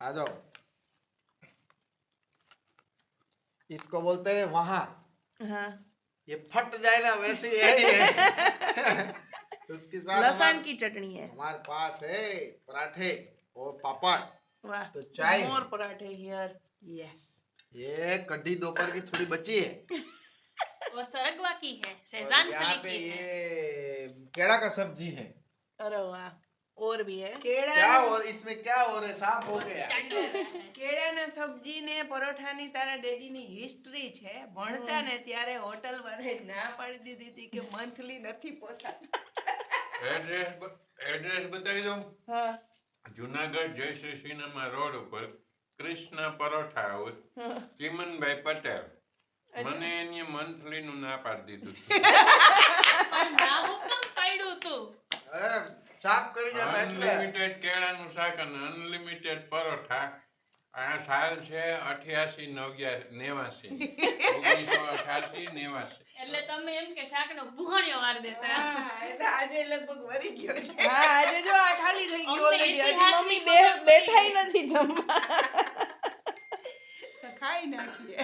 आ जाओ। इसको बोलते हैं वहां। हाँ ये फट जाए ना वैसे यही है। उसके साथ लहसुन की चटनी है। हमारे पास है पराठे और पापड़। वाह तो चाय मोर पराठे हियर। यस ये कढ़ी दोपहर की थोड़ी बची है। वो सरगवा की है, और सेजान यहाँ फली पे की है। ये केड़ा का सब्जी है। अरे वाह और भी है क्या और इसमें क्या और है साफ हो गया। કેળાના સબ્જી ને પરોઠાની તારા ડેડીની હિસ્ટ્રી છે ભણતા ને ત્યારે હોટલ વાળાએ ના પાડી દીધી હતી કે મંથલી નથી પોસાતું એડ્રેસ બતાવી દઉં. હા જુનાગઢ જયશ્રી સિનેમા રોડ ઉપર કૃષ્ણ પરોઠા હાઉસ, હા. ચીમનભાઈ પટેલ. મને એની મંથલી નું ના પાડી દીધું પણ નામ કેમ પાડ્યું તું? સાફ કરી જતા એટલે અનલિમિટેડ કેળાનું શાક અને અનલિમિટેડ પરોઠા. આ સાલ છે 88-89. 1988-89. એટલે તમે એમ કે શાકનો ભૂહાણિયો વાર દેતા. હા, એટલે આજે લગભગ વરી ગયો છે હા આજે જો આ ખાલી થઈ ગયું અમને ઓલરેડી હજી ઇતિહાસની મમ્મી ખબર બેઠાઈ નથી જમવા ખાઈ નાખીએ